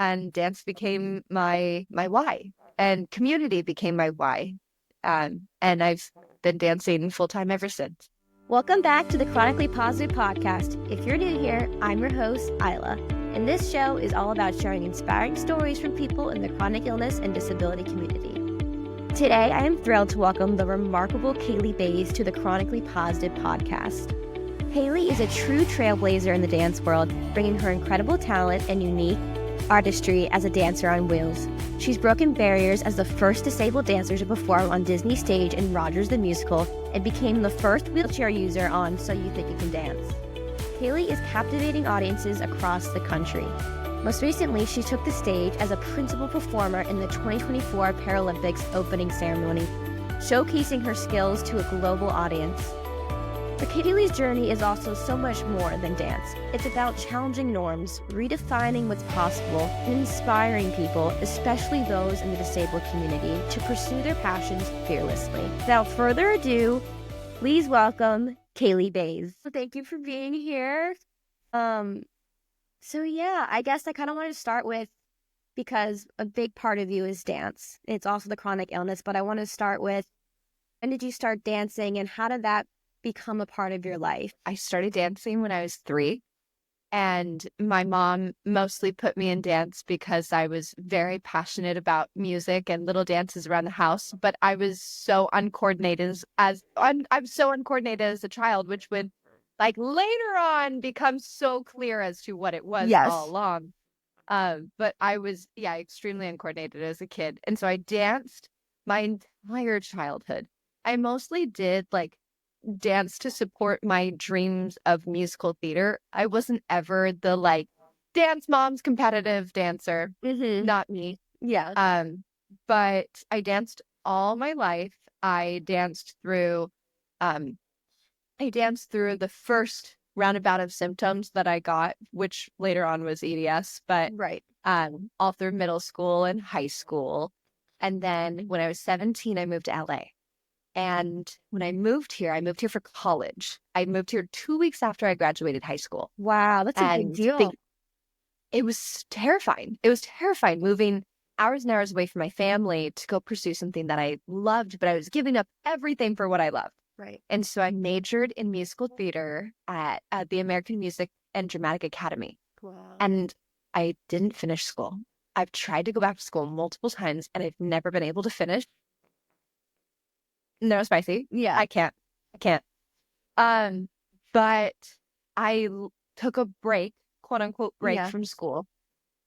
and dance became my why, and community became my why. And I've been dancing full time ever since. Welcome back to the Chronically Positive Podcast. If you're new here, I'm your host, Isla, and this show is all about sharing inspiring stories from people in the chronic illness and disability community. Today, I am thrilled to welcome the remarkable Kaylee Bays to the Chronically Positive Podcast. Kaylee is a true trailblazer in the dance world, bringing her incredible talent and unique artistry as a dancer on wheels. She's broken barriers as the first disabled dancer to perform on Disney stage in Rogers the Musical and became the first wheelchair user on So You Think You Can Dance. Kaylee is captivating audiences across the country. Most recently, she took the stage as a principal performer in the 2024 Paralympics opening ceremony, showcasing her skills to a global audience. But Kaylee's journey is also so much more than dance. It's about challenging norms, redefining what's possible, and inspiring people, especially those in the disabled community, to pursue their passions fearlessly. Without further ado, please welcome Kaylee Bays. Thank you for being here. I guess I kind of want to start with, because a big part of you is dance. It's also the chronic illness, but I want to start with, when did you start dancing and how did that become a part of your life? I started dancing when I was 3, and my mom mostly put me in dance because I was very passionate about music and little dances around the house. But I was so uncoordinated I'm so uncoordinated as a child, which would later on become so clear as to what it was all along. But I was extremely uncoordinated as a kid, and so I danced my entire childhood. I mostly did dance to support my dreams of musical theater. I wasn't ever the dance mom's competitive dancer. Not me. Yeah. But I danced all my life. I danced through the first roundabout of symptoms that I got, which later on was EDS, but Right. All through middle school and high school. And then when I was 17, I moved to LA. And when I moved here for college. I moved here 2 weeks after I graduated high school. Wow, that's a big deal. It was terrifying. It was terrifying moving hours and hours away from my family to go pursue something that I loved, but I was giving up everything for what I loved. Right. And so I majored in musical theater at the American Music and Dramatic Academy. Wow. And I didn't finish school. I've tried to go back to school multiple times, and I've never been able to finish. No spicy. Yeah. I can't. But I took a break, quote unquote break from school,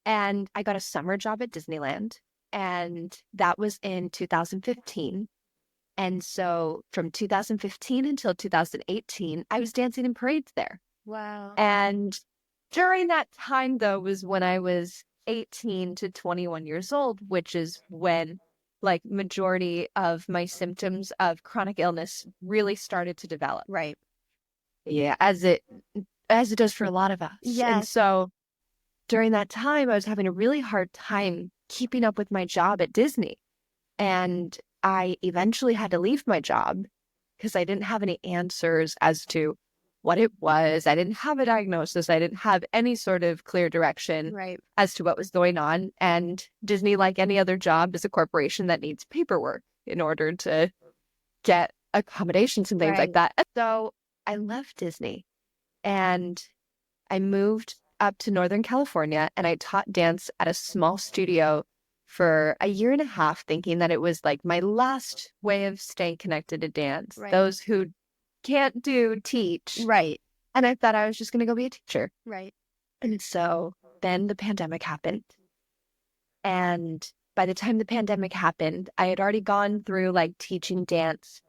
and I got a summer job at Disneyland, and that was in 2015. And so from 2015 until 2018, I was dancing in parades there. Wow. And during that time, though, was when I was 18 to 21 years old, which is when majority of my symptoms of chronic illness really started to develop. Right. Yeah, as it does for a lot of us. Yes. And so during that time, I was having a really hard time keeping up with my job at Disney. And I eventually had to leave my job because I didn't have any answers as to what it was. I didn't have a diagnosis. I didn't have any sort of clear direction as to what was going on. And Disney, like any other job, is a corporation that needs paperwork in order to get accommodations and things like that. And so I left Disney and I moved up to Northern California, and I taught dance at a small studio for a year and a half, thinking that it was my last way of staying connected to dance. Right. Those who can't teach. Right. And I thought I was just going to go be a teacher. Right. And so then the pandemic happened. And by the time the pandemic happened, I had already gone through teaching dance,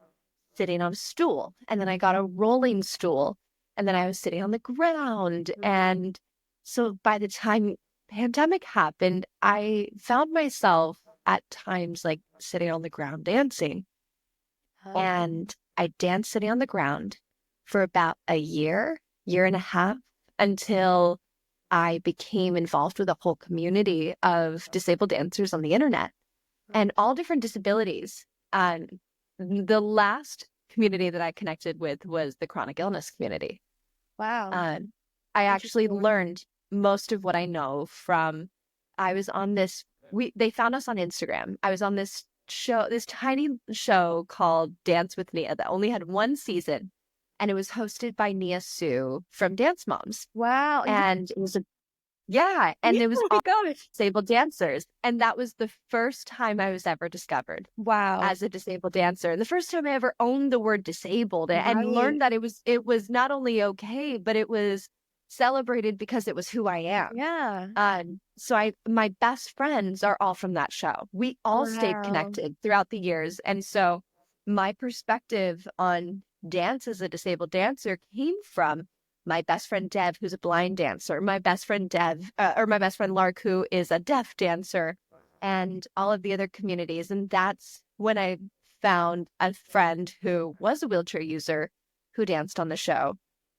sitting on a stool. And then I got a rolling stool. And then I was sitting on the ground. And so by the time pandemic happened, I found myself at times sitting on the ground dancing. Oh. And I danced sitting on the ground for about a year and a half, until I became involved with a whole community of disabled dancers on the internet and all different disabilities. The last community that I connected with was the chronic illness community. Wow. I actually learned most of what I know from I was on this, they found us on Instagram. I was on this show, this tiny show called Dance with Nia that only had one season. And it was hosted by Nia Sue from Dance Moms. Wow. And it was and it was Oh all my gosh. disabled dancers. And that was the first time I was ever discovered Wow. as a disabled dancer. And the first time I ever owned the word disabled and learned that it was not only okay, but it was celebrated because it was who I am. Yeah. So my best friends are all from that show. We all stayed Wow. connected throughout the years. And so my perspective on dance as a disabled dancer came from my best friend Dev, who's a blind dancer, my best friend my best friend Lark, who is a deaf dancer, and all of the other communities. And that's when I found a friend who was a wheelchair user who danced on the show.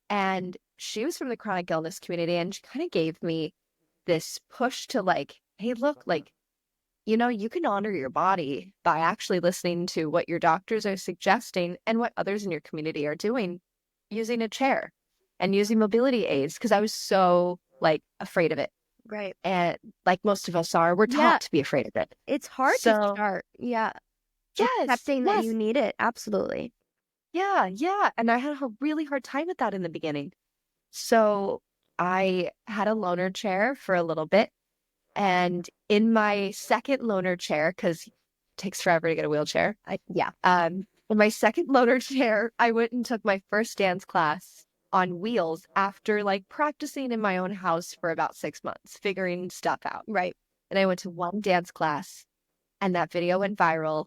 And she was from the chronic illness community, and she kind of gave me this push to like, hey, look, like, you know, you can honor your body by actually listening to what your doctors are suggesting and what others in your community are doing using a chair and using mobility aids, because I was so like afraid of it. Right. And like most of us are, we're taught to be afraid of it. It's hard to start. Yeah. Accepting that you need it. Absolutely. Yeah. And I had a really hard time with that in the beginning. So I had a loaner chair for a little bit. And in my second loaner chair, because it takes forever to get a wheelchair. In my second loaner chair, I went and took my first dance class on wheels after like practicing in my own house for about 6 months, figuring stuff out. Right. And I went to one dance class and that video went viral.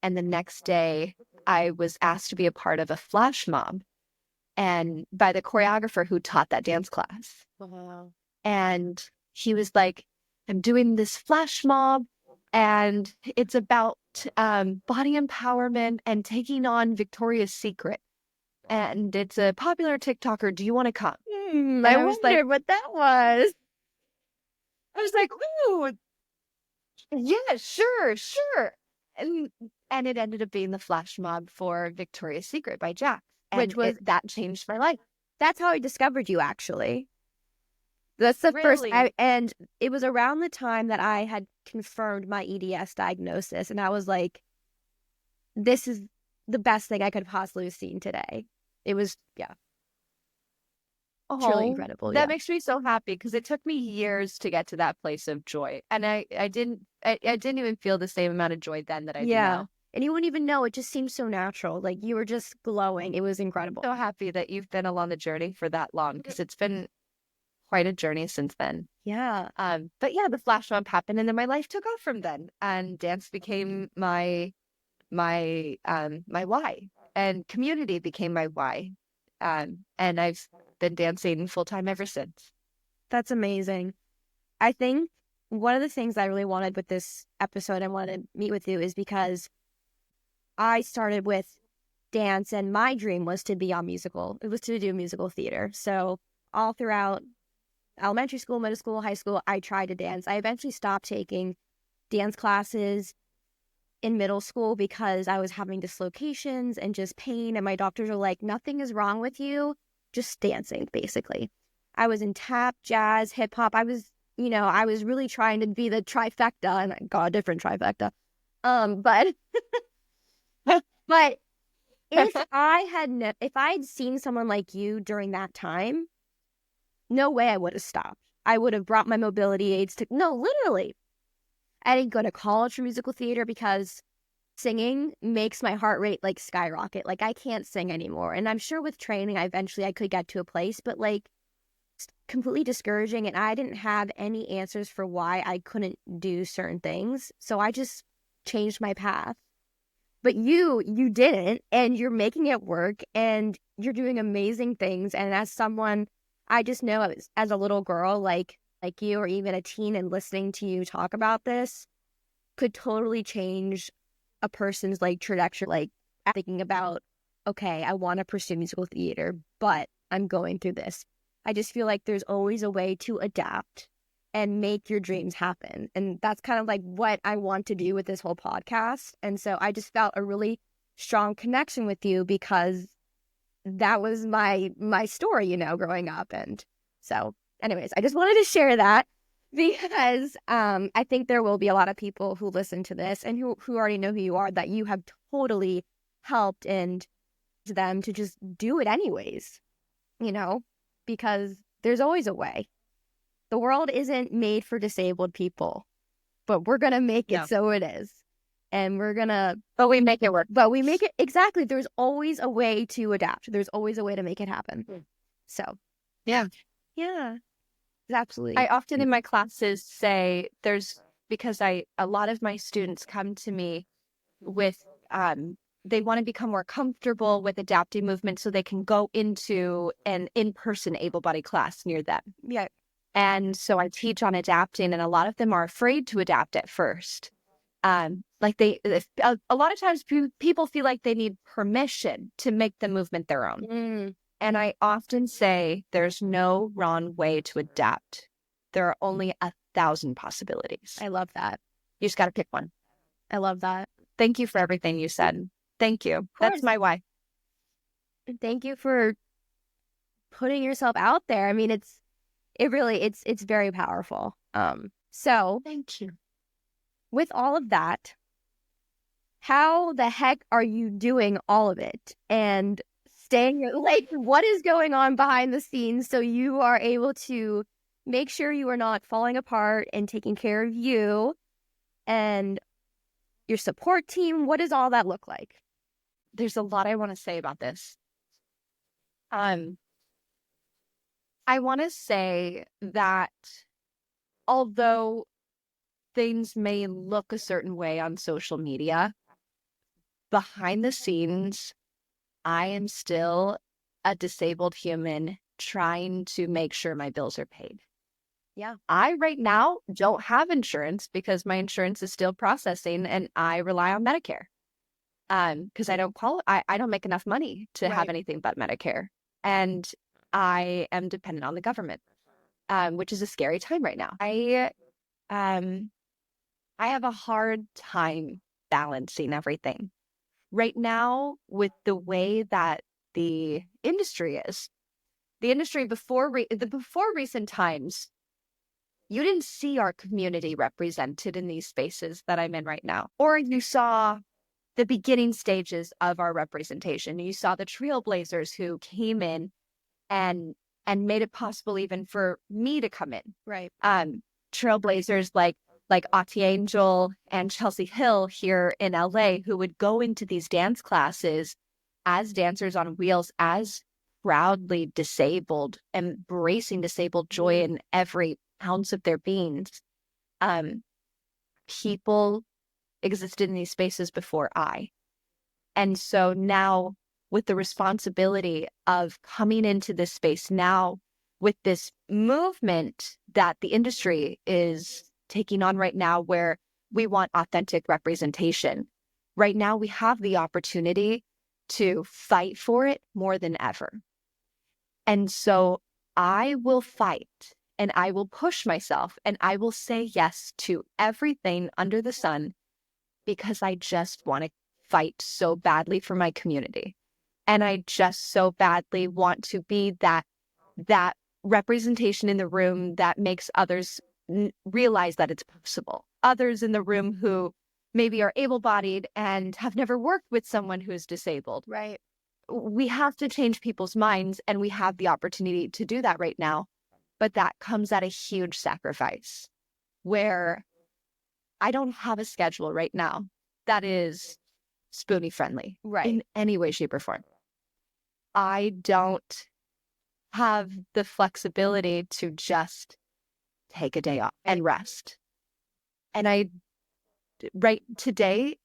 And the next day I was asked to be a part of a flash mob and by the choreographer who taught that dance class. Wow. And he was like, I'm doing this flash mob and it's about body empowerment and taking on Victoria's Secret. And it's a popular TikToker. Do you want to come? I wondered what that was. I was like, ooh, yeah, sure. And it ended up being the flash mob for Victoria's Secret by Jack. And that changed my life. That's how I discovered you, actually. That's the first, and it was around the time that I had confirmed my EDS diagnosis. And I was like, this is the best thing I could have possibly have seen today. It was, truly incredible. That makes me so happy because it took me years to get to that place of joy. And I didn't even feel the same amount of joy then that I do now. And you wouldn't even know. It just seemed so natural. Like you were just glowing. It was incredible. So happy that you've been along the journey for that long because it's been quite a journey since then. Yeah. But yeah, the flash mob happened and then my life took off from then. And dance became my why. And community became my why. And I've been dancing full time ever since. That's amazing. I think one of the things I really wanted with this episode, I wanted to meet with you, is because I started with dance and my dream was to be on musical. It was to do musical theater. So all throughout elementary school, middle school, high school, I tried to dance. I eventually stopped taking dance classes in middle school because I was having dislocations and just pain. And my doctors were like, nothing is wrong with you, just dancing, basically. I was in tap, jazz, hip hop. I was really trying to be the trifecta, and I got a different trifecta. But if I had seen someone like you during that time, no way I would have stopped. I would have brought my mobility aids literally. I didn't go to college for musical theater because singing makes my heart rate like skyrocket. Like I can't sing anymore. And I'm sure with training, I could get to a place, but like it's completely discouraging. And I didn't have any answers for why I couldn't do certain things. So I just changed my path. But you didn't, and you're making it work and you're doing amazing things. And as someone, I just know as a little girl, like you or even a teen, and listening to you talk about this could totally change a person's like trajectory. Like thinking about, okay, I want to pursue musical theater, but I'm going through this. I just feel like there's always a way to adapt and make your dreams happen. And that's kind of like what I want to do with this whole podcast. And so I just felt a really strong connection with you because that was my story, growing up. And so anyways, I just wanted to share that. Because I think there will be a lot of people who listen to this and who already know who you are, that you have totally helped and them to just do it anyways, because there's always a way. The world isn't made for disabled people, but we're going to make it so it is. And but we make it work. But we make it, exactly. There's always a way to adapt. There's always a way to make it happen. So, yeah. Absolutely. I often in my classes say because a lot of my students come to me with, they want to become more comfortable with adapting movement so they can go into an in-person able-bodied class near them. Yeah. And so I teach on adapting, and a lot of them are afraid to adapt at first. A lot of times people feel like they need permission to make the movement their own. And I often say there's no wrong way to adapt. There are only 1,000 possibilities. I love that. You just got to pick one. I love that. Thank you for everything you said. Thank you. That's my why. Thank you for putting yourself out there. I mean, it's very powerful. So thank you. With all of that, how the heck are you doing all of it and staying, like, what is going on behind the scenes so you are able to make sure you are not falling apart and taking care of you and your support team? What does all that look like? There's a lot I want to say about this. I want to say that although things may look a certain way on social media, behind the scenes, I am still a disabled human trying to make sure my bills are paid. Yeah. I right now don't have insurance because my insurance is still processing and I rely on Medicare. Because I don't make enough money to have anything but Medicare. And I am dependent on the government, which is a scary time right now. I have a hard time balancing everything. Right now, with the way that the industry is, before recent times, you didn't see our community represented in these spaces that I'm in right now. Or you saw the beginning stages of our representation. You saw the trailblazers who came in and made it possible even for me to come in. Right. Trailblazers like Ati Angel and Chelsea Hill here in LA, who would go into these dance classes as dancers on wheels, as proudly disabled, embracing disabled joy in every ounce of their beings. People existed in these spaces before I. And so now, with the responsibility of coming into this space now, with this movement that the industry is taking on right now, where we want authentic representation, right now we have the opportunity to fight for it more than ever. And so I will fight and I will push myself and I will say yes to everything under the sun, because I just want to fight so badly for my community. And I just so badly want to be that representation in the room that makes others realize that it's possible. Others in the room who maybe are able-bodied and have never worked with someone who is disabled. Right. We have to change people's minds, and we have the opportunity to do that right now. But that comes at a huge sacrifice, where I don't have a schedule right now that is Spoonie friendly, right, in any way, shape, or form. I don't have the flexibility to just take a day off and rest. And today,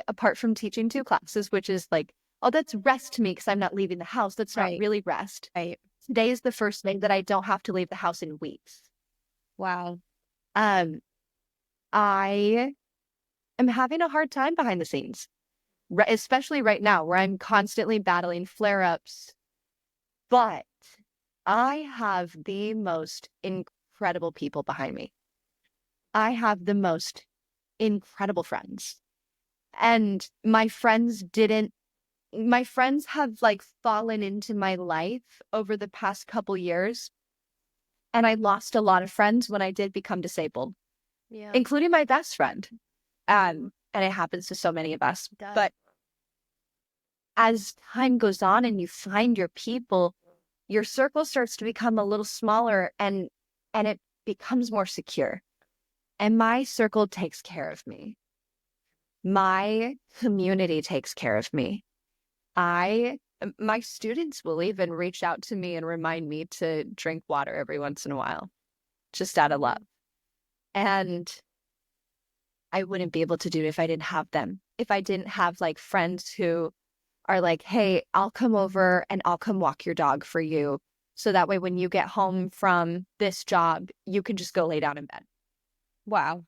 apart from teaching 2 classes, which is like, oh, that's rest to me because I'm not leaving the house. That's not really rest. Right. Today is the first day that I don't have to leave the house in weeks. Wow. I am having a hard time behind the scenes, especially right now where I'm constantly battling flare-ups. But I have the most incredible people behind me. I have the most incredible friends. And my friends have like fallen into my life over the past couple years And I lost a lot of friends when I did become disabled, including my best friend. And it happens to so many of us. But as time goes on and you find your people, your circle starts to become a little smaller and it becomes more secure. And my circle takes care of me. My community takes care of me. My students will even reach out to me and remind me to drink water every once in a while, just out of love. And I wouldn't be able to do it if I didn't have them. If I didn't have like friends who are like, hey, I'll come over and I'll come walk your dog for you. So that way, when you get home from this job, you can just go lay down in bed. Wow.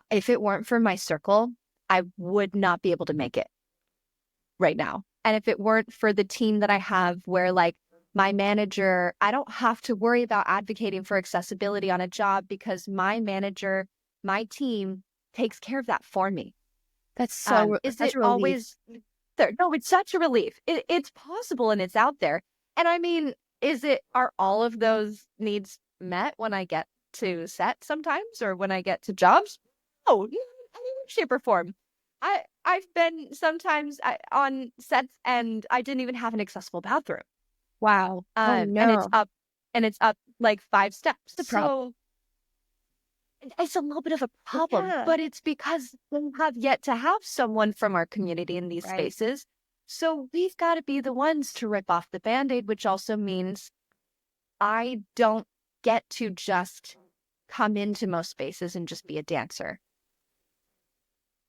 If it weren't for my circle, I would not be able to make it right now. And if it weren't for the team that I have where like my manager, I don't have to worry about advocating for accessibility on a job because my manager, my team takes care of that for me. That's so, is such it a relief. always there? No, it's such a relief. It's possible and it's out there. And I mean, are all of those needs met when I get to set sometimes or when I get to jobs? Oh, in any way, shape, or form. I've been sometimes on sets and I didn't even have an accessible bathroom. Wow. Oh, no. And it's up like 5 steps. The problem. So it's a little bit of a problem, but it's because we have yet to have someone from our community in these spaces. So we've got to be the ones to rip off the Band-Aid, which also means I don't get to just come into most spaces and just be a dancer.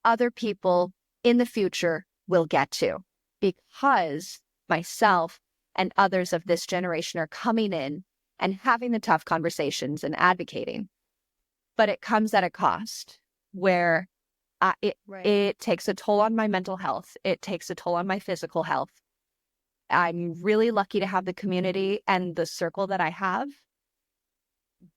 Other people in the future will get to, because myself and others of this generation are coming in and having the tough conversations and advocating. But it comes at a cost where it takes a toll on my mental health. It takes a toll on my physical health. I'm really lucky to have the community and the circle that I have.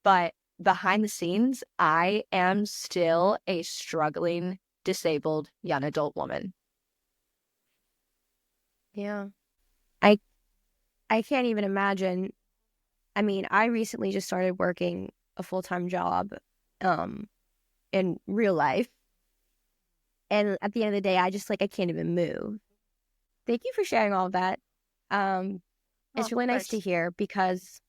But behind the scenes, I am still a struggling, disabled young adult woman. Yeah. I can't even imagine. I mean, I recently just started working a full-time job in real life. And at the end of the day, I can't even move. Thank you for sharing all of that. It's really nice to hear, because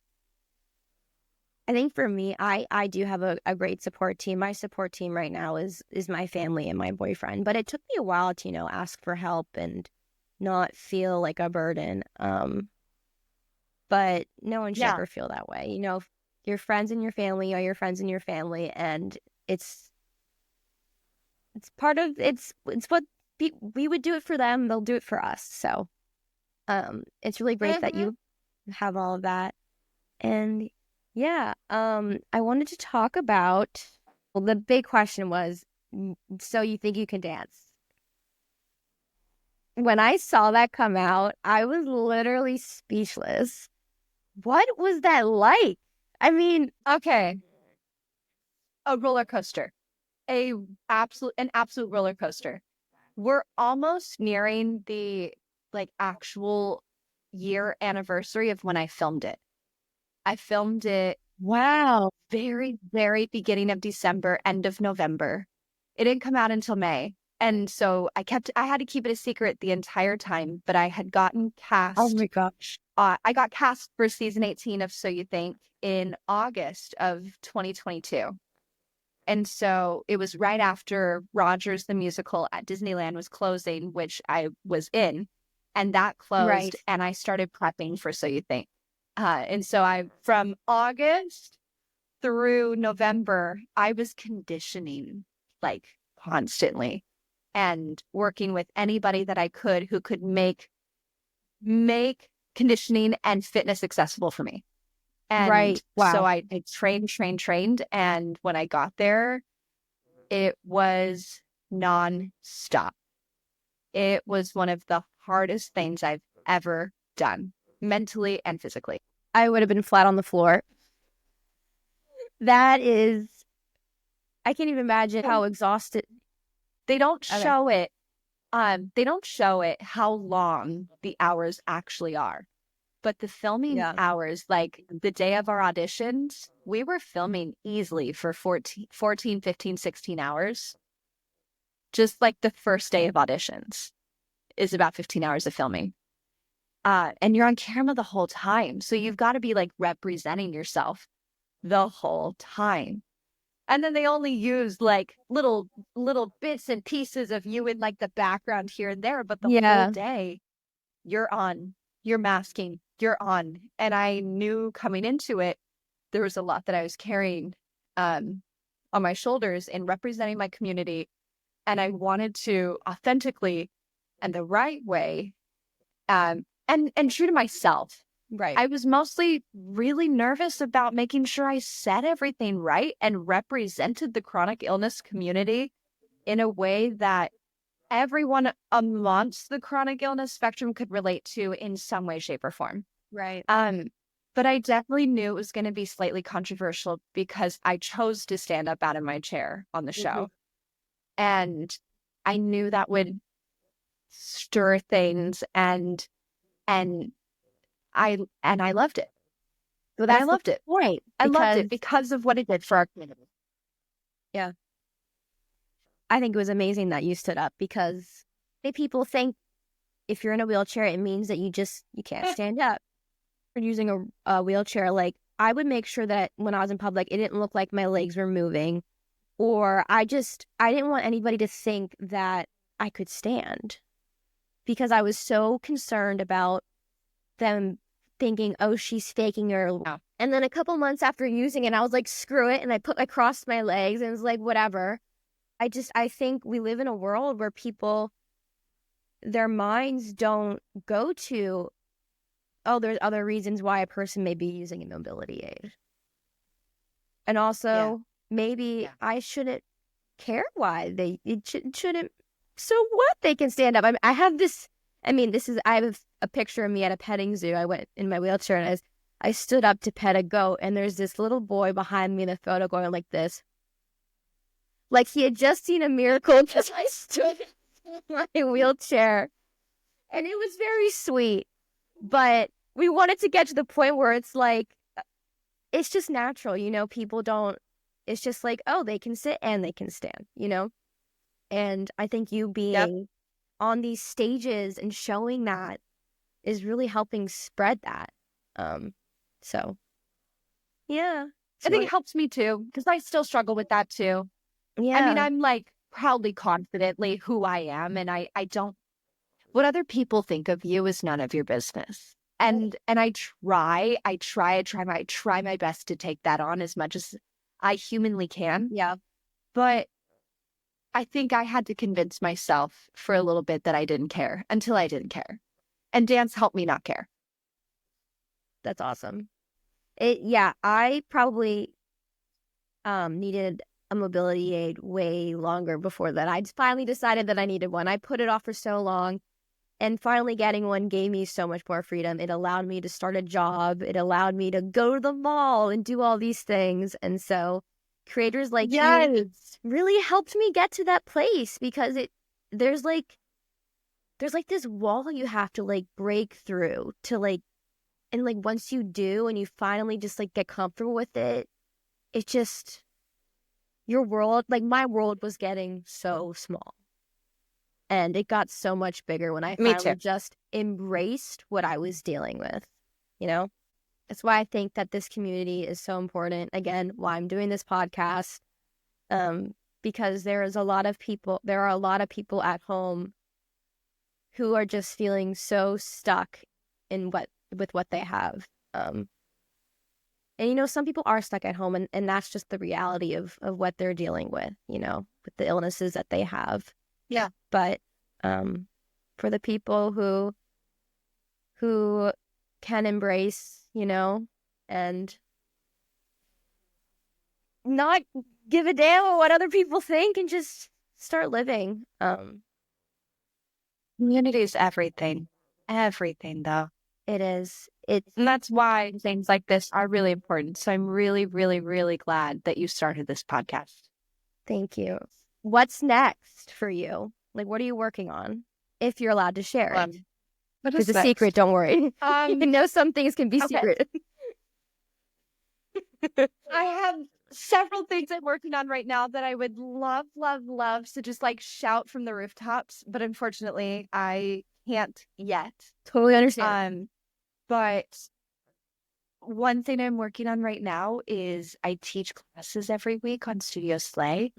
I think for me, I do have a great support team. My support team right now is my family and my boyfriend. But it took me a while to, ask for help and not feel like a burden. But no one should ever feel that way. Your friends and your family are your friends and your family, and it's part of it's what we would do it for them. They'll do it for us. So, it's really great that you have all of that. And yeah, I wanted to talk about. Well, the big question was, so you think you can dance? When I saw that come out, I was literally speechless. What was that like? I mean, okay. A roller coaster. An absolute roller coaster. We're almost nearing the actual year anniversary of when I filmed it. I filmed it very, very beginning of December, end of November. It didn't come out until May. And so I had to keep it a secret the entire time, but I had gotten cast. Oh my gosh. I got cast for season 18 of So You Think in August of 2022. And so it was right after Rogers the Musical at Disneyland was closing, which I was in, and that closed, and I started prepping for So You Think. And so from August through November, I was conditioning constantly and working with anybody that I could who could make conditioning and fitness accessible for me. And so I trained. And when I got there, it was nonstop. It was one of the hardest things I've ever done, mentally and physically. I would have been flat on the floor. That is, I can't even imagine how exhausted. They don't show it. They don't show it how long the hours actually are. But the filming Yeah. hours, like the day of our auditions, we were filming easily for 14, 15, 16 hours. Just like the first day of auditions is about 15 hours of filming. And you're on camera the whole time. So you've got to be like representing yourself the whole time. And then they only use like little bits and pieces of you in like the background here and there. But the whole day you're on, you're masking, you're on. And I knew coming into it, there was a lot that I was carrying on my shoulders in representing my community. And I wanted to authentically and the right way and true to myself. Right. I was mostly really nervous about making sure I said everything right and represented the chronic illness community in a way that everyone amongst the chronic illness spectrum could relate to in some way, shape, or form. Right. But I definitely knew it was going to be slightly controversial because I chose to stand up out of my chair on the show. And I knew that would stir things and I loved it. Well, I loved it. Point. I loved it because of what it did for our community. Yeah. I think it was amazing that you stood up because people think if you're in a wheelchair, it means that you can't stand up. For using a wheelchair, like I would make sure that when I was in public, it didn't look like my legs were moving, or I didn't want anybody to think that I could stand because I was so concerned about them thinking, oh, she's faking her. Yeah. And then a couple months after using it, I was like, screw it. And I crossed my legs and it was like, whatever. I think we live in a world where people, their minds don't go to, oh, there's other reasons why a person may be using a mobility aid. And also, maybe I shouldn't care why it shouldn't. So what? They can stand up. I have a picture of me at a petting zoo. I went in my wheelchair and I stood up to pet a goat, and there's this little boy behind me in the photo going like this. Like he had just seen a miracle because I stood in my wheelchair. And it was very sweet. But we wanted to get to the point where it's like, it's just natural, people don't, it's just like, oh, they can sit and they can stand, And I think you being on these stages and showing that is really helping spread that. So, yeah. I think it helps me too, because I still struggle with that too. Yeah. I mean, I'm like proudly, confidently who I am. And I don't, what other people think of you is none of your business. And I try my best to take that on as much as I humanly can. Yeah. But I think I had to convince myself for a little bit that I didn't care until I didn't care. And dance helped me not care. That's awesome. I probably needed a mobility aid way longer before that. I finally decided that I needed one. I put it off for so long, and finally getting one gave me so much more freedom. It allowed me to start a job. It allowed me to go to the mall and do all these things. And so creators like you really helped me get to that place, because there's like this wall you have to like break through to like, and like once you do and you finally just like get comfortable with it, it just, your world, like my world was getting so small. And it got so much bigger when I finally just embraced what I was dealing with, That's why I think that this community is so important. Again, why I'm doing this podcast, because there are a lot of people at home who are just feeling so stuck with what they have. And some people are stuck at home, and that's just the reality of what they're dealing with, with the illnesses that they have. Yeah. But for the people who can embrace, and not give a damn what other people think and just start living. Community is everything. Everything, though. It is. And that's why things like this are really important. So I'm really, really, really glad that you started this podcast. Thank you. What's next for you? Like, what are you working on? If you're allowed to share it. What It's is a secret, don't worry. Um, You know some things can be okay. secret. I have several things I'm working on right now that I would love, love, love to just like shout from the rooftops, but unfortunately I can't yet. Totally understand. But one thing I'm working on right now is I teach classes every week on Studio Slay,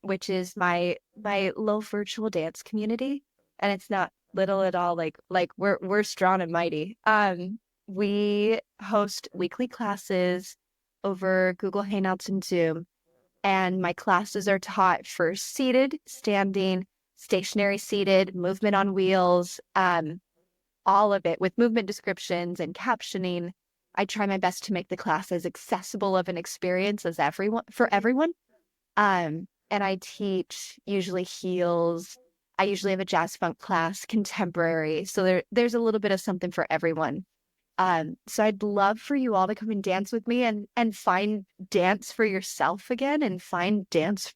which is my little virtual dance community, and it's not little at all. Like we're strong and mighty. We host weekly classes over Google Hangouts and Zoom, and my classes are taught for seated, standing, stationary seated, movement on wheels, all of it with movement descriptions and captioning. I try my best to make the class as accessible of an experience as everyone. And I teach usually heels. I usually have a jazz funk class, contemporary. So there's a little bit of something for everyone. So I'd love for you all to come and dance with me and find dance for yourself again, and find dance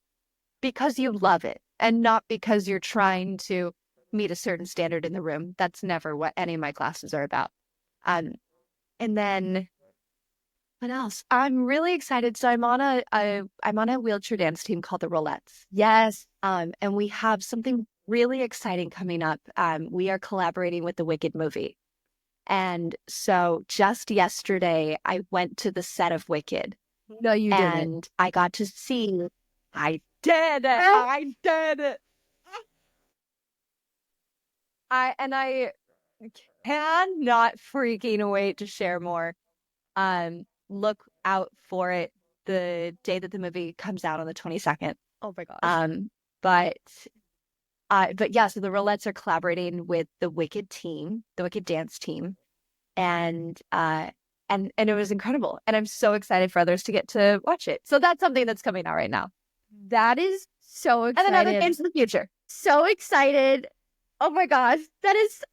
because you love it and not because you're trying to meet a certain standard in the room. That's never what any of my classes are about. And then what else? I'm really excited. So I'm on a wheelchair dance team called the Rolettes. Yes. And we have something really exciting coming up. We are collaborating with the Wicked movie. And so just yesterday, I went to the set of Wicked. No, you didn't. And I got to see, I did it. I did it. I cannot freaking wait to share more. Look out for it the day that the movie comes out on the 22nd. Oh my gosh. But yeah, so the Rolettes are collaborating with the Wicked team, the Wicked dance team, and it was incredible, and I'm so excited for others to get to watch it. So that's something that's coming out right now. That is so excited. And then other things in the future. So excited. Oh my gosh, that is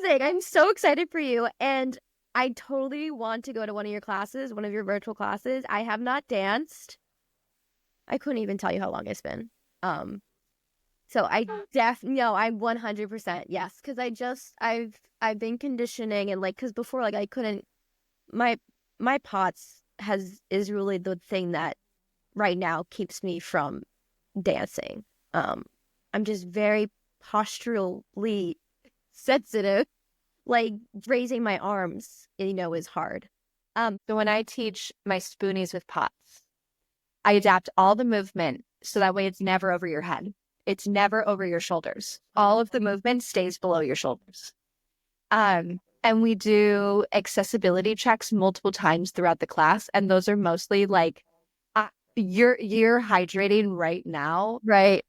amazing. I'm so excited for you. And I totally want to go to one of your classes, one of your virtual classes. I have not danced. I couldn't even tell you how long it's been. So I I'm 100% yes, because I've been conditioning, and like, because before, like, I couldn't, my POTS is really the thing that right now keeps me from dancing. I'm just very posturally sensitive. Like, raising my arms, is hard. So when I teach my spoonies with POTS, I adapt all the movement so that way it's never over your head. It's never over your shoulders. All of the movement stays below your shoulders. And we do accessibility checks multiple times throughout the class, and those are mostly like, you're hydrating right now, right,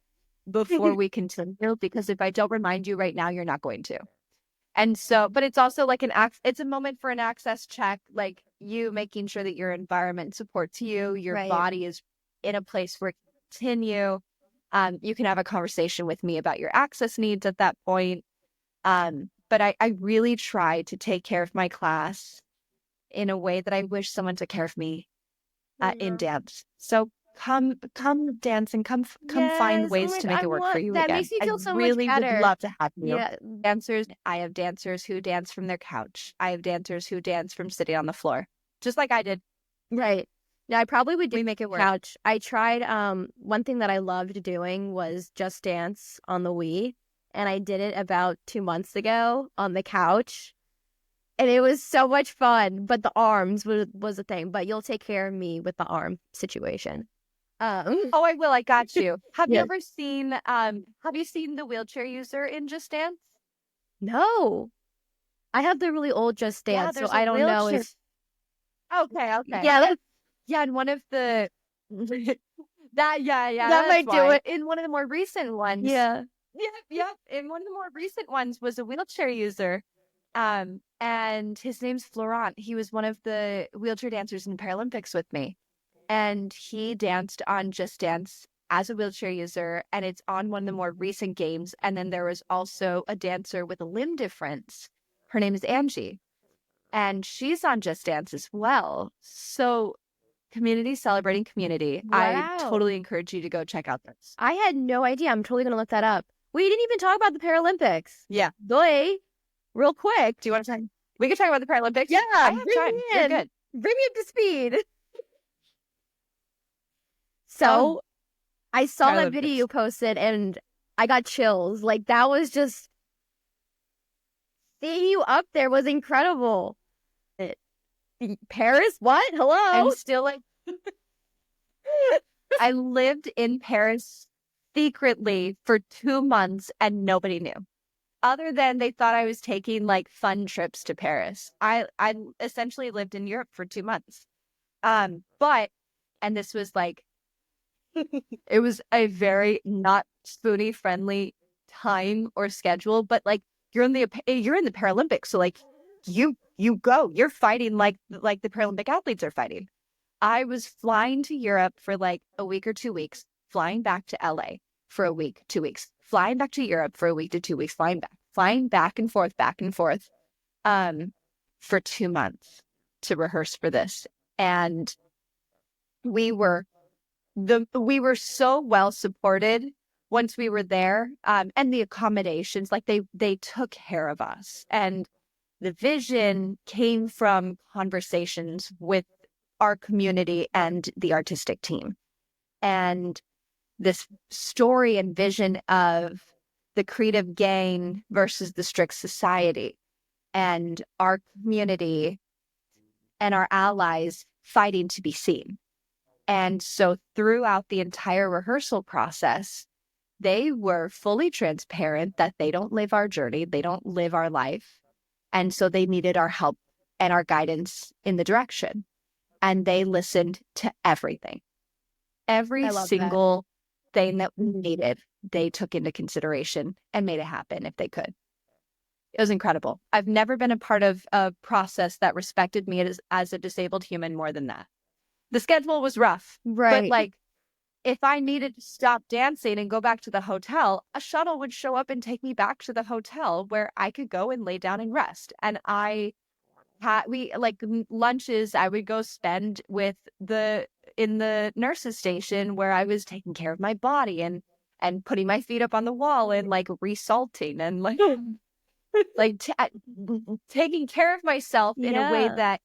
before we continue, because if I don't remind you right now, you're not going to. And so, but it's also like it's a moment for an access check, like you making sure that your environment supports you, your body is in a place where it can continue. You can have a conversation with me about your access needs at that point. But I really try to take care of my class in a way that I wish someone took care of me in dance. So come dance and come find ways to make it work for you that again. makes me feel so really much better. would love to have you. Yeah. Dancers. I have dancers who dance from their couch. I have dancers who dance from sitting on the floor, just like I did. Right. Yeah, I probably would do We make it work. couch. I tried, one thing that I loved doing was Just Dance on the Wii, and I did it about 2 months ago on the couch, and it was so much fun, but the arms was a thing. But you'll take care of me with the arm situation. Oh, I will. I got you. Have Yeah. you ever seen have you seen the wheelchair user in Just Dance? No. I have the really old Just Dance, so there's a I don't know wheelchair- if... Okay. Yeah, And one of the that might do it. In one of the more recent ones. yeah. Yep. In one of the more recent ones was a wheelchair user. And his name's Florent. He was one of the wheelchair dancers in Paralympics with me. And he danced on Just Dance as a wheelchair user, and it's on one of the more recent games. And then there was also a dancer with a limb difference. Her name is Angie, and she's on Just Dance as well. So community celebrating community. Wow. I totally encourage you to go check out this. I had no idea. I'm totally going to look that up. We didn't even talk about the Paralympics. Yeah. Boy, real quick. Do you want to talk? We can talk about the Paralympics. Yeah, I have time. You're good. Bring me up to speed. So I saw that video you posted and I got chills. Like, that was just, seeing you up there was incredible. Paris? What? Hello? I'm still like, I lived in Paris secretly for 2 months and nobody knew. Other than they thought I was taking like fun trips to Paris. I essentially lived in Europe for 2 months. But, and this was like, it was a very not Spoonie friendly time or schedule, but like you're in the Paralympics. So like you go, you're fighting like the Paralympic athletes are fighting. I was flying to Europe for like a week or 2 weeks, flying back to LA for a week, 2 weeks, flying back to Europe for a week to 2 weeks, flying back and forth, for 2 months to rehearse for this. And we were so well supported once we were there, and the accommodations, like they took care of us. And the vision came from conversations with our community and the artistic team. And this story and vision of the creative gain versus the strict society, and our community and our allies fighting to be seen. And so throughout the entire rehearsal process, they were fully transparent that they don't live our journey, they don't live our life. And so they needed our help and our guidance in the direction. And they listened to everything. Every single thing that we needed, they took into consideration and made it happen if they could. It was incredible. I've never been a part of a process that respected me as a disabled human more than that. The schedule was rough, right? But like, if I needed to stop dancing and go back to the hotel, a shuttle would show up and take me back to the hotel where I could go and lay down and rest. And lunches I would go spend in the nurses station where I was taking care of my body and putting my feet up on the wall and like resalting and like taking care of myself in a way that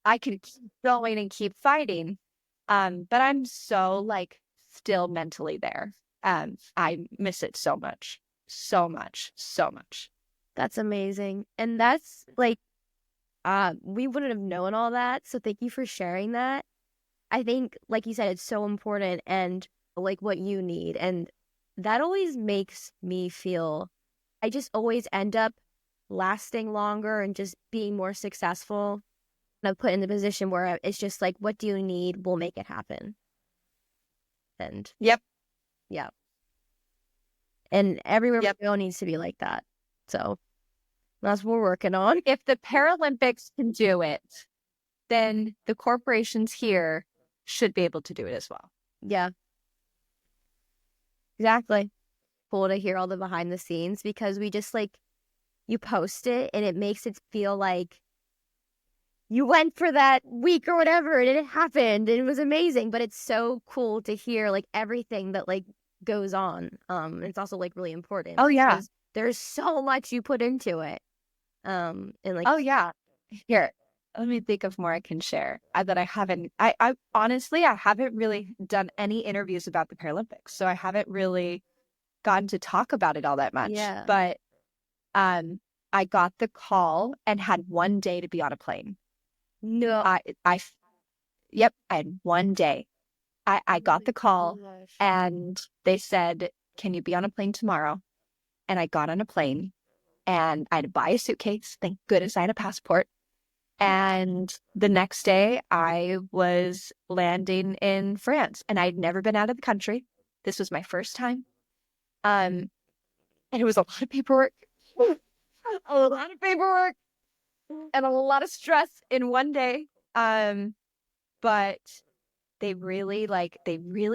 I could keep going and keep fighting. But I'm so like still mentally there. I miss it so much, so much, so much. That's amazing. And that's like, we wouldn't have known all that. So thank you for sharing that. I think, like you said, it's so important and like what you need. And that always makes me feel, I just always end up lasting longer and just being more successful. And I'm put in the position where it's just like, what do you need? We'll make it happen. And yep. And everywhere we go needs to be like that. So that's what we're working on. If the Paralympics can do it, then the corporations here should be able to do it as well. Yeah. Exactly. Cool to hear all the behind the scenes, because we just like, you post it and it makes it feel like you went for that week or whatever and it happened and it was amazing. But it's so cool to hear like everything that like goes on. It's also like really important. Oh yeah. There's so much you put into it. And like, oh yeah. Here, let me think of more I can share that I haven't. I honestly, I haven't really done any interviews about the Paralympics, so I haven't really gotten to talk about it all that much. Yeah. But I got the call and had 1 day to be on a plane. No. I had 1 day. I got the call and they said, can you be on a plane tomorrow? And I got on a plane and I had to buy a suitcase. Thank goodness I had a passport. And the next day I was landing in France and I'd never been out of the country. This was my first time. And it was a lot of paperwork, and a lot of stress in 1 day. But they really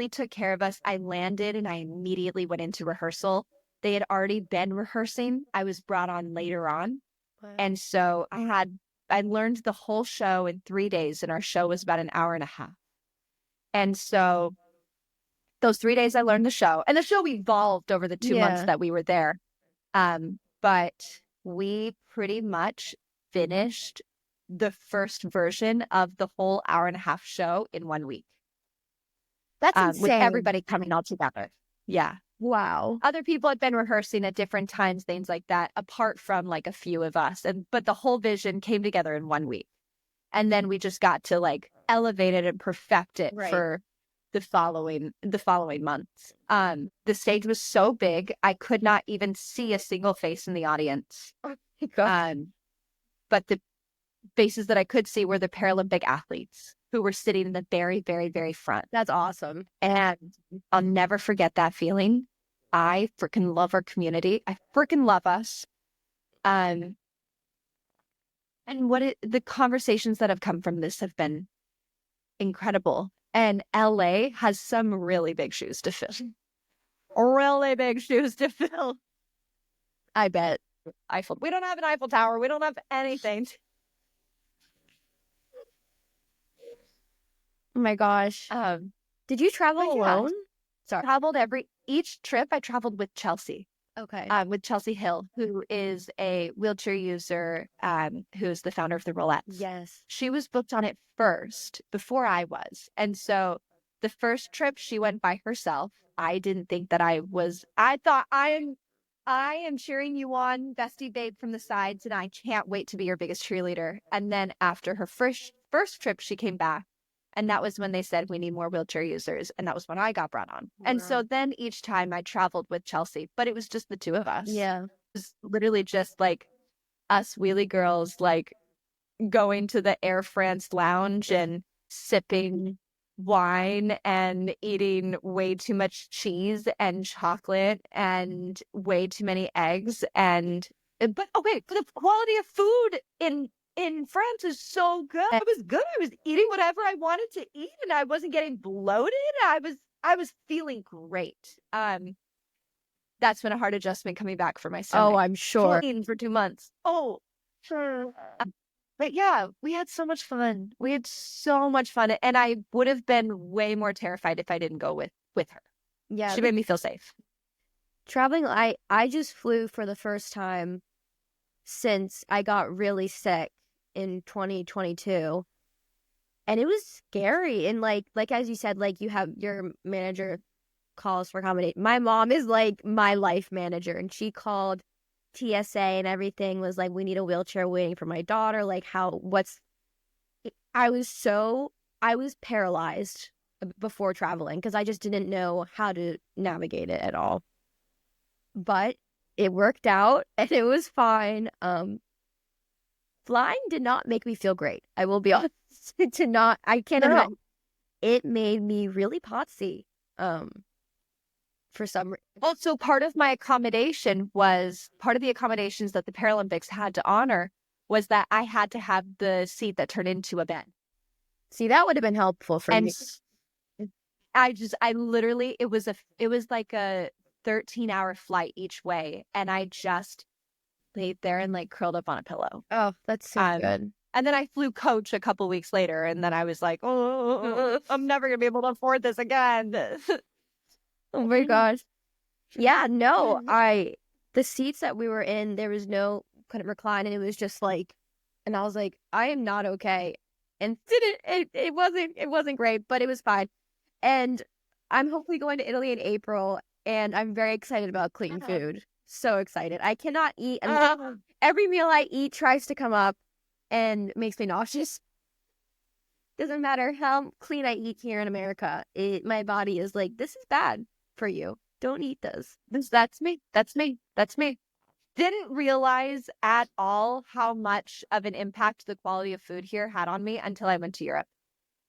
took care of us. I landed and I immediately went into rehearsal. They had already been rehearsing. I was brought on later on. Wow. And so I learned the whole show in 3 days, and our show was about an hour and a half. And so those 3 days I learned the show, and the show evolved over the 2 months that we were there. But we pretty much finished the first version of the whole hour-and-a-half show in 1 week. That's insane. With everybody coming all together. Yeah. Wow. Other people had been rehearsing at different times, things like that, apart from like a few of us. But the whole vision came together in 1 week. And then we just got to like elevate it and perfect it for the following months. The stage was so big, I could not even see a single face in the audience. Oh my God. But the faces that I could see were the Paralympic athletes who were sitting in the very, very, very front. That's awesome. And I'll never forget that feeling. I freaking love our community. I freaking love us. And the conversations that have come from this have been incredible. And LA has some really big shoes to fill. Really big shoes to fill. I bet. We don't have an Eiffel Tower. We don't have anything. Oh my gosh. Did you travel alone? Sorry. Each trip I traveled with Chelsea. Okay. With Chelsea Hill, who is a wheelchair user, who's the founder of the Rollettes. Yes. She was booked on it first before I was. And so the first trip she went by herself. I didn't think that I thought I am cheering you on, bestie babe from the sides, and I can't wait to be your biggest cheerleader. And then after her first trip, she came back. And that was when they said, we need more wheelchair users. And that was when I got brought on. Wow. And so then each time I traveled with Chelsea, but it was just the two of us. Yeah. It was literally just like us wheelie girls, like going to the Air France lounge and sipping wine and eating way too much cheese and chocolate and way too many eggs. But the quality of food in France is so good. It was good. I was eating whatever I wanted to eat, and I wasn't getting bloated. I was feeling great. That's been a hard adjustment coming back for my stomach. Oh, I'm sure. For 2 months. Oh, sure. But yeah, we had so much fun. And I would have been way more terrified if I didn't go with her. Yeah, she made me feel safe. Traveling, I just flew for the first time since I got really sick in 2022, and it was scary. And like as you said, like you have your manager calls for accommodate. My mom is like my life manager, and she called TSA and everything, was like, we need a wheelchair waiting for my daughter. Like I was paralyzed before traveling because I just didn't know how to navigate it at all. But it worked out and it was fine. Flying did not make me feel great. I will be honest. I can't imagine. It made me really potsy. For some reason. Also, part of the accommodations that the Paralympics had to honor was that I had to have the seat that turned into a bed. See, that would have been helpful for me. I literally, it was like a 13-hour flight each way, and I just laid there and like curled up on a pillow. Oh, that's so good. And then I flew coach a couple weeks later, and then I was like, oh, I'm never gonna be able to afford this again. Oh my gosh. Yeah, no, the seats that we were in, there was couldn't recline, and it was just like, and I was like, I am not okay. And it wasn't great, but it was fine. And I'm hopefully going to Italy in April, and I'm very excited about clean food. So excited. I cannot eat. Every meal I eat tries to come up and makes me nauseous. Doesn't matter how clean I eat here in America. My body is like, this is bad for you. Don't eat this. That's me. Didn't realize at all how much of an impact the quality of food here had on me until I went to Europe.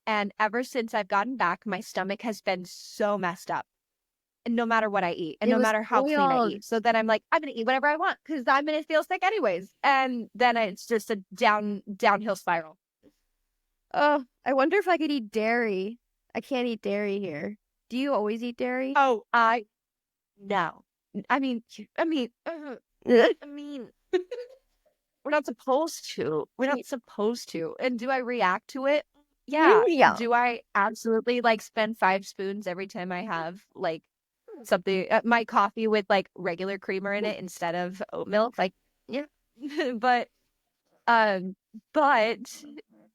And ever since I've gotten back, my stomach has been so messed up. And no matter what I eat, and no matter how clean I eat. So then I'm like, I'm going to eat whatever I want because I'm going to feel sick anyways. And then it's just a downhill spiral. Oh, I wonder if I could eat dairy. I can't eat dairy here. Do you always eat dairy? Oh, no. I mean, we're not supposed to. And do I react to it? Yeah. Yeah. Do I absolutely like spend 5 spoons every time I have like something, my coffee with like regular creamer in it instead of oat milk? Like, yeah. But, um, but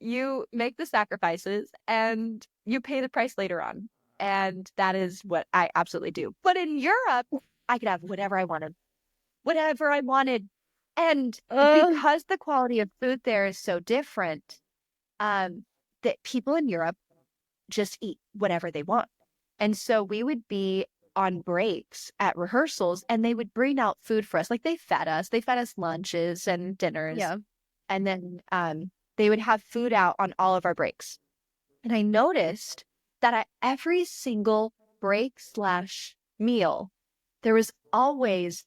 you make the sacrifices and you pay the price later on. And that is what I absolutely do. But in Europe, I could have whatever I wanted, whatever I wanted. And because the quality of food there is so different, um, that people in Europe just eat whatever they want. And so we would be on breaks at rehearsals and they would bring out food for us. Like they fed us. They fed us lunches and dinners. Yeah. And then they would have food out on all of our breaks. And I noticed that at every single break/meal, there was always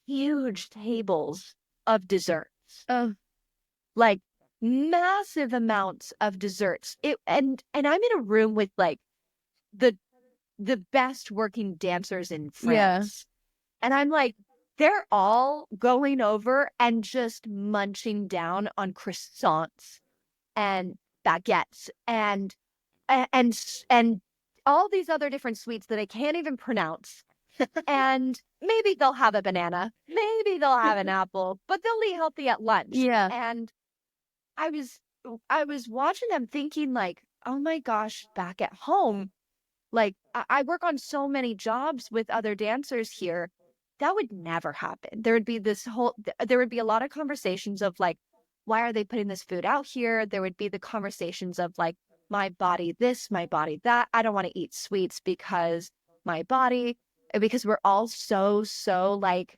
huge tables of desserts. Oh. Like massive amounts of desserts. And I'm in a room with like the best working dancers in France. And I'm like, they're all going over and just munching down on croissants and baguettes and all these other different sweets that I can't even pronounce. And maybe they'll have a banana, maybe they'll have an apple, but they'll eat healthy at lunch. Yeah. And I was watching them thinking like, oh my gosh, back at home, like I work on so many jobs with other dancers here. That would never happen. There would be a lot of conversations of like, why are they putting this food out here? There would be the conversations of like, my body this, my body that. I don't want to eat sweets because because we're all so like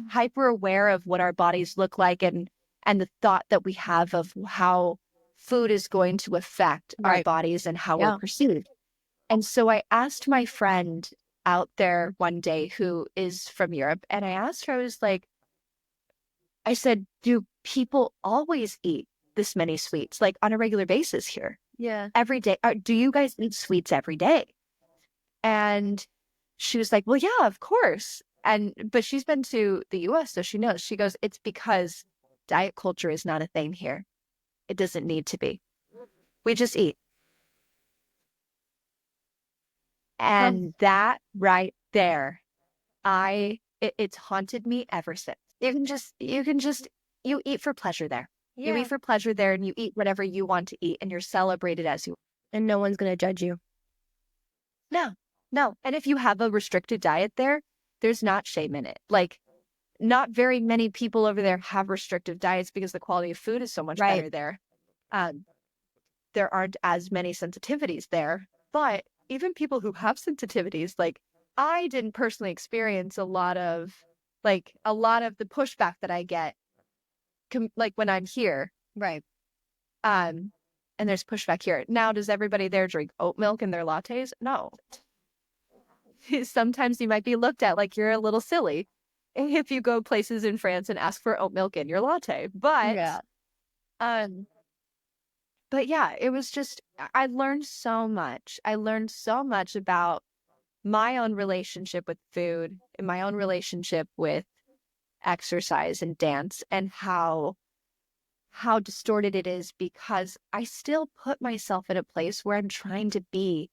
hyper aware of what our bodies look like and the thought that we have of how food is going to affect our bodies and how we're perceived. And so I asked my friend out there one day who is from Europe, and I asked her, I said, do people always eat this many sweets, like on a regular basis here? Yeah. Every day? Do you guys eat sweets every day? And she was like, well, yeah, of course. But she's been to the US, so she knows. She goes, it's because diet culture is not a thing here. It doesn't need to be. We just eat. And that right there, it's haunted me ever since. You eat for pleasure there. Yeah. You eat for pleasure there and you eat whatever you want to eat and you're celebrated as you. And no one's going to judge you. No. And if you have a restricted diet there, there's not shame in it. Like, not very many people over there have restrictive diets because the quality of food is so much better there. There aren't as many sensitivities there, but even people who have sensitivities, like I didn't personally experience a lot of the pushback that I get like when I'm here. Right. And there's pushback here. Now, does everybody there drink oat milk in their lattes? No. Sometimes you might be looked at like you're a little silly if you go places in France and ask for oat milk in your latte. But yeah, it was just, I learned so much. I learned so much about my own relationship with food and my own relationship with exercise and dance and how distorted it is because I still put myself in a place where I'm trying to be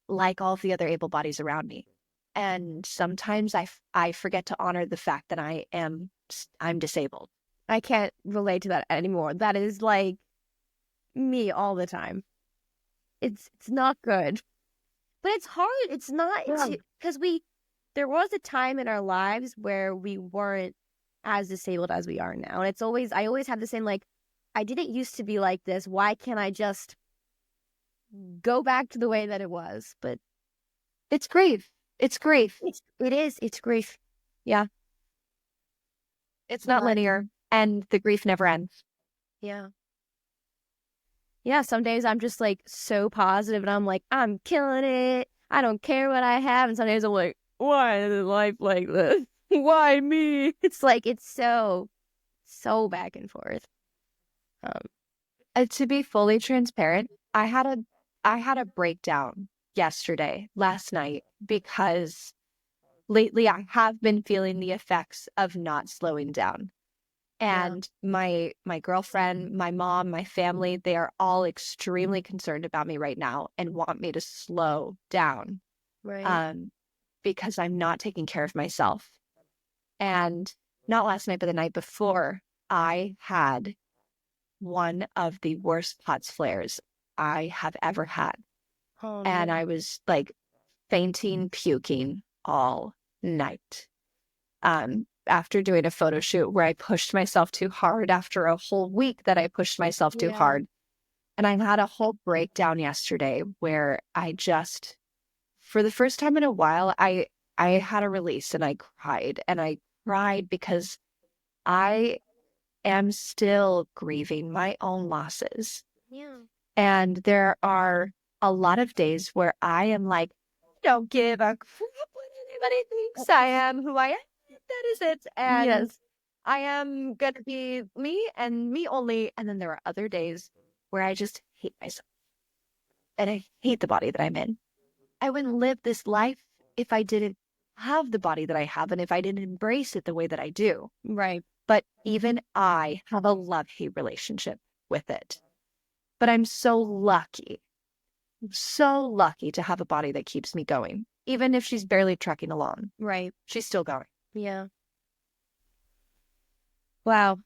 like all of the other able bodies around me. And sometimes I forget to honor the fact that I'm disabled. I can't relate to that anymore. That is like me all the time. It's not good. But it's hard. It's not, because there was a time in our lives where we weren't as disabled as we are now. And I always have the same, like, I didn't used to be like this. Why can't I just go back to the way that it was? But it's grief. It's grief. It's grief. Yeah. It's not linear, and the grief never ends. Yeah. Yeah, some days I'm just like so positive and I'm like, I'm killing it. I don't care what I have. And some days I'm like, why is life like this? Why me? It's like, it's so back and forth. To be fully transparent, I had a breakdown last night, because lately I have been feeling the effects of not slowing down. And my girlfriend, my mom, my family, they are all extremely concerned about me right now and want me to slow down. Right. Because I'm not taking care of myself. And not last night, but the night before, I had one of the worst POTS flares I have ever had. Oh, And no. I was like fainting, puking all night. After doing a photo shoot where I pushed myself too hard after a whole week that I pushed myself too hard. And I had a whole breakdown yesterday where I just, for the first time in a while, I had a release and I cried. And I cried because I am still grieving my own losses. Yeah. And there are a lot of days where I am like, don't give a crap what anybody thinks. I am who I am. That is it. And I am going to be me and me only. And then there are other days where I just hate myself. And I hate the body that I'm in. I wouldn't live this life if I didn't have the body that I have and if I didn't embrace it the way that I do. Right. But even I have a love-hate relationship with it. But I'm so lucky to have a body that keeps me going. Even if she's barely trekking along. Right. She's still going. Yeah. Wow.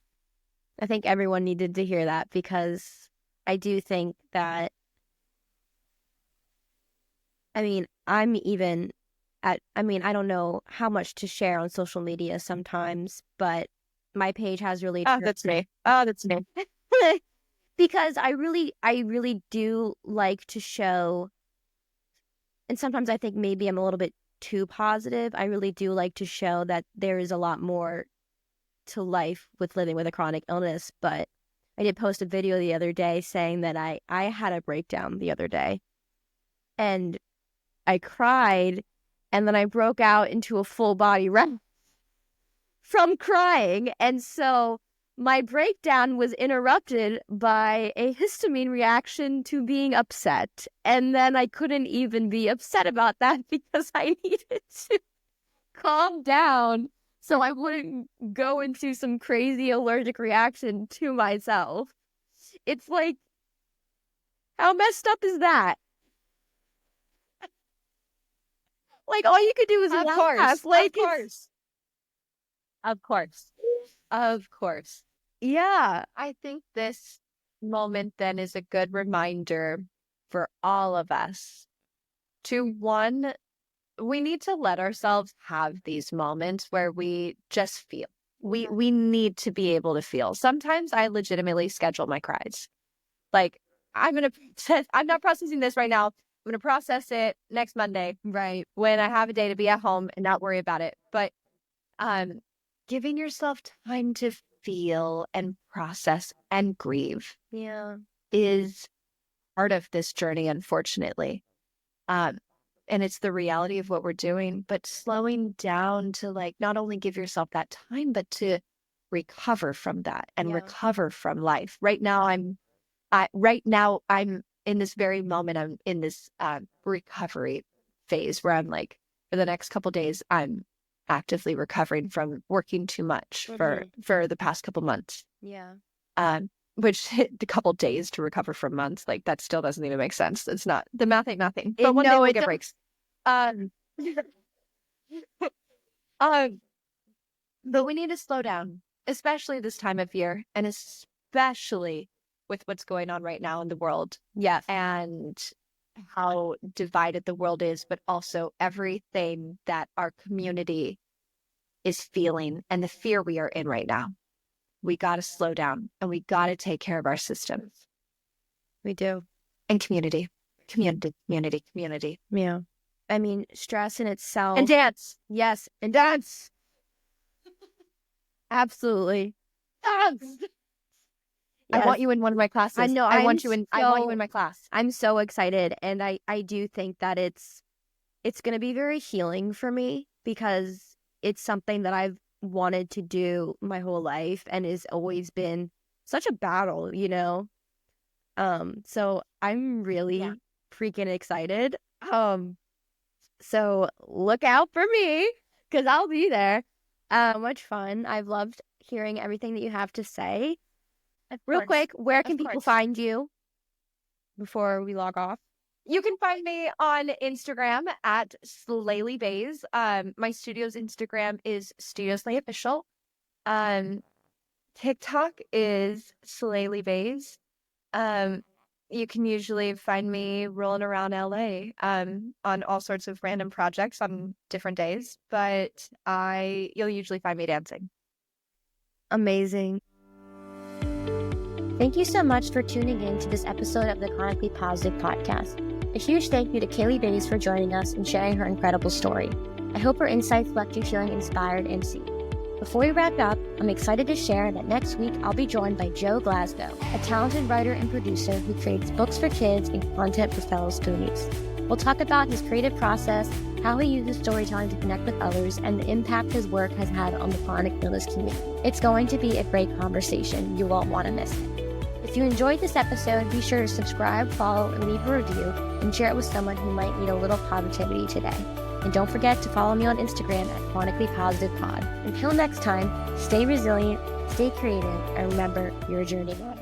I think everyone needed to hear that because I do think that, I mean, I don't know how much to share on social media sometimes, but my page has really... Oh, that's me. Oh, that's me. Because I really do like to show, and sometimes I think maybe I'm a little bit too positive. I really do like to show that there is a lot more to life with living with a chronic illness. But I did post a video the other day saying that I had a breakdown the other day and I cried and then I broke out into a full body run from crying. And so my breakdown was interrupted by a histamine reaction to being upset. And then I couldn't even be upset about that because I needed to calm down so I wouldn't go into some crazy allergic reaction to myself. It's like, how messed up is that? Like, all you could do is laugh. Like, Of course. Yeah. I think this moment then is a good reminder for all of us to, one, we need to let ourselves have these moments where we just feel. We need to be able to feel. Sometimes I legitimately schedule my cries. Like, I'm not processing this right now. I'm going to process it next Monday. Right. When I have a day to be at home and not worry about it. But giving yourself time to feel and process and grieve is part of this journey, unfortunately. And it's the reality of what we're doing, but slowing down to like not only give yourself that time, but to recover from that and recover from life. Right now I'm in this very moment, I'm in this recovery phase where I'm like, for the next couple days, I'm actively recovering from working too much for the past couple months. Yeah. Which hit a couple days to recover from months. Like, that still doesn't even make sense. It's not, the math ain't nothing. But one day we'll get breaks. But we need to slow down, especially this time of year, and especially with what's going on right now in the world. Yes. And how divided the world is, but also everything that our community is feeling and the fear we are in right now. We got to slow down and we got to take care of our systems. We do. And community. Yeah. I mean, stress in itself. And dance. Yes. And dance. Absolutely. Dance. Yes. I want you in one of my classes. I know. I want you in my class. I'm so excited. And I do think that it's going to be very healing for me because it's something that I've wanted to do my whole life and has always been such a battle, you know? So I'm really freaking excited. So look out for me because I'll be there. Much fun. I've loved hearing everything that you have to say. Of Real course. quick, where can Of people course. find you before we log off? You can find me on Instagram at Kaylee Bays. My studio's Instagram is StudioSlayOfficial. TikTok is Kaylee Bays. You can usually find me rolling around LA on all sorts of random projects on different days, but you'll usually find me dancing. Amazing. Thank you so much for tuning in to this episode of the Chronically Positive Podcast. A huge thank you to Kaylee Bays for joining us and sharing her incredible story. I hope her insights left you feeling inspired and seen. Before we wrap up, I'm excited to share that next week I'll be joined by Joe Glasgow, a talented writer and producer who creates books for kids and content for fellow Spoonies. We'll talk about his creative process, how he uses storytelling to connect with others, and the impact his work has had on the chronic illness community. It's going to be a great conversation. You won't want to miss it. If you enjoyed this episode, be sure to subscribe, follow, and leave a review, and share it with someone who might need a little positivity today. And don't forget to follow me on Instagram at Chronically Positive Pod. Until next time, stay resilient, stay creative, and remember, your journey matters.